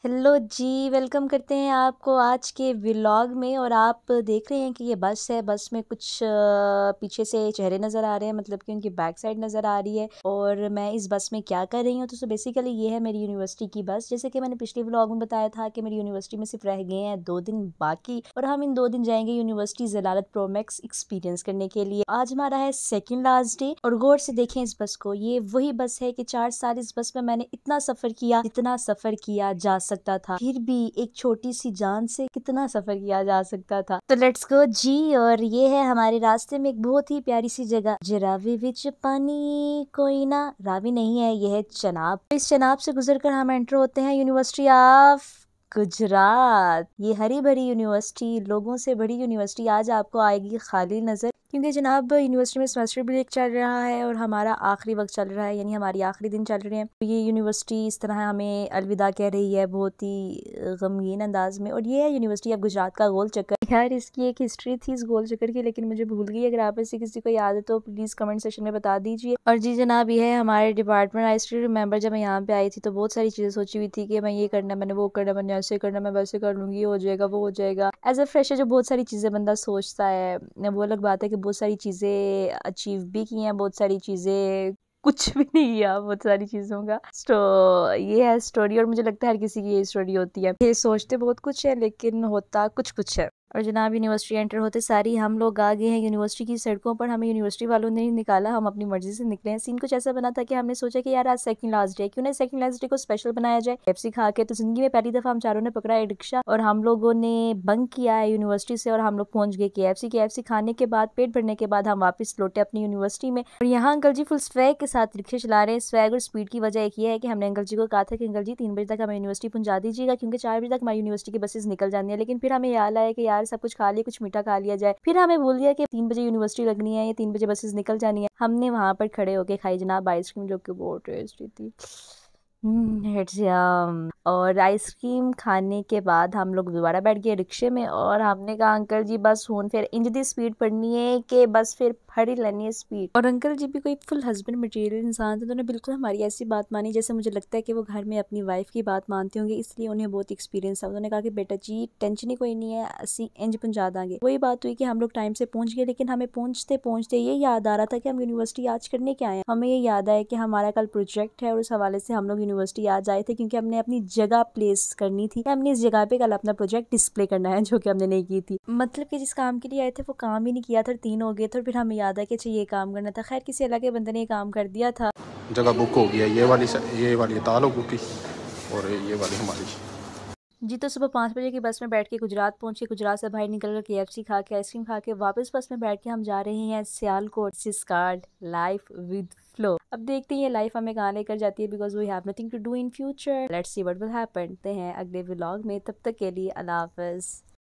Hello जी, welcome करते हैं आपको आज के व्लॉग में। और आप देख रहे हैं कि ये बस है। बस में कुछ पीछे से चेहरे नज़र आ रहे हैं, मतलब कि उनकी बैक साइड नज़र आ रही है। और मैं इस बस में क्या कर रही हूँ, तो बेसिकली ये है मेरी यूनिवर्सिटी की बस। जैसे कि मैंने पिछले व्लॉग में बताया था कि मेरी यूनिवर्सिटी में सिर्फ रह गए हैं 2 दिन बाकी, और हम इन 2 दिन जाएंगे यूनिवर्सिटी जलालत प्रोमैक्स एक्सपीरियंस करने के लिए। आज हमारा है सेकेंड लास्ट डे। और गौर से देखें इस बस को, ये वही बस है कि 4 साल इस बस में मैंने इतना सफ़र किया, इतना सफ़र किया जा सकता था। फिर भी एक छोटी सी जान से कितना सफर किया जा सकता था। तो लेट्स गो जी। और ये है हमारे रास्ते में एक बहुत ही प्यारी सी जगह, जरावी विच पानी कोई ना, रावी नहीं है, ये है चनाब। इस चनाब से गुजरकर हम एंटर होते हैं यूनिवर्सिटी ऑफ गुजरात। ये हरी भरी यूनिवर्सिटी, लोगों से बड़ी यूनिवर्सिटी आज आपको आएगी खाली नजर, क्योंकि जनाब यूनिवर्सिटी में सेमेस्टर ब्रेक चल रहा है और हमारा आखिरी वक्त चल रहा है, यानी हमारी आखिरी दिन चल रहे हैं। तो ये यूनिवर्सिटी इस तरह हमें अलविदा कह रही है, बहुत ही गमगीन अंदाज में। और ये है यूनिवर्सिटी ऑफ गुजरात का गोल चक्कर। यार इसकी एक हिस्ट्री थी इस गोल चक्कर की, लेकिन मुझे भूल गई। अगर आप में से किसी को याद है तो प्लीज कमेंट सेक्शन में बता दीजिए। और जी जनाब, ये है हमारे डिपार्टमेंट। आई स्टिल रिमेंबर जब मैं यहाँ पे आई थी तो बहुत सारी चीजें सोची हुई थी कि मैं ये करना, मैंने वो करना, मैंने ऐसे करना, मैं वैसे कर लूंगी, ये हो जाएगा, वो हो जाएगा। एज अ फ्रेशर जो बहुत सारी चीजें बंदा सोचता है, वो अलग बात है कि बहुत सारी चीजें अचीव भी की हैं, बहुत सारी चीजें कुछ भी नहीं किया बहुत सारी चीजों का। तो ये है स्टोरी, और मुझे लगता है हर किसी की ये स्टोरी होती है। ये सोचते बहुत कुछ है लेकिन होता कुछ कुछ है। और जनाब यूनिवर्सिटी एंटर होते सारी हम लोग आ गए हैं यूनिवर्सिटी की सड़कों पर। हमें यूनिवर्सिटी वालों ने नहीं निकाला, हम अपनी मर्जी से निकले हैं। सीन कुछ ऐसा बना था कि हमने सोचा कि यार आज सेकंड लास्ट डे, क्यों ना सेकंड लास्ट डे को स्पेशल बनाया जाए केएफसी खा के। तो जिंदगी में पहली दफा हम चारों ने पकड़ा है रिक्शा और हम लोगों ने बंक किया है यूनिवर्सिटी से, और हम लोग पहुंच गए केएफसी खाने के बाद, पेट भरने के बाद हम वापस लौटे अपनी यूनिवर्सिटी में। और यहाँ अंकल जी फुल स्वैग के साथ रिक्शे चला रहे हैं। स्वैग और स्पीड की वजह एक ये है कि हमने अंकल जी को कहा था कि अंकल जी 3 बजे तक हमें यूनिवर्सिटी पहुंचा दीजिएगा, क्योंकि 4 बजे तक हमारी यूनिवर्सिटी की बसेस निकल जाती है। लेकिन फिर हमें याद आया कि यार सब कुछ खा लिया, कुछ मीठा खा लिया जाए। फिर हमें बोल दिया कि 3 बजे यूनिवर्सिटी लगनी है या 3 बजे बसेस निकल जानी है। हमने वहां पर खड़े होके खाई जनाब आइसक्रीम, जो कि बहुत टेस्टी थी। और आइसक्रीम खाने के बाद हम लोग दोबारा बैठ गए रिक्शे में, और हमने कहा अंकल जी बस हूं फिर इंज दी स्पीड पड़नी है कि बस फिर फड़ी लेनी है स्पीड। और अंकल जी भी कोई फुल हस्बैंड मटेरियल इंसान थे, तो उन्होंने बिल्कुल हमारी ऐसी बात मानी जैसे मुझे लगता है कि वो घर में अपनी वाइफ की बात मानते होंगे, इसलिए उन्हें बहुत एक्सपीरियंस था। उन्होंने कहा कि बेटा जी टेंशन ही कोई नहीं है, असी इंज पहुंचा देंगे। वही बात हुई कि हम लोग टाइम से पहुंच गए, लेकिन हमें पहुंचते पहुंचते ये याद आ रहा था कि हम यूनिवर्सिटी आज करने क्या आए। हमें ये याद आया कि हमारा कल प्रोजेक्ट है, और उस हवाले से हम लोग यूनिवर्सिटी आज आए थे, क्योंकि हमने अपनी जगह प्लेस करनी थी। हमने इस जगह पे कल अपना प्रोजेक्ट डिस्प्ले करना है, जो कि हमने नहीं की थी। मतलब कि जिस काम के लिए आए थे वो काम ही नहीं किया था, 3 हो गए थे। और फिर हमें याद है कि अच्छा ये काम करना था। खैर किसी अलग के बंदे ने ये काम कर दिया था। जगह बुक हो गया, ये वाली ताल्लुक की और ये वाली हमारी। जी तो सुबह 5 बजे की बस में बैठ के गुजरात पहुंचे। गुजरात से बाहर निकल कर केएफसी खा के, आइसक्रीम खा के वापस बस में बैठ के हम जा रहे हैं सियालकोट सिस्कार्ड लाइफ विद फ्लो। अब देखते हैं ये लाइफ हमें कहाँ लेकर जाती है, because we have nothing to do in future. Let's see what will happen. हैं अगले व्लॉग में, तब तक के लिए अल्लाह हाफिज।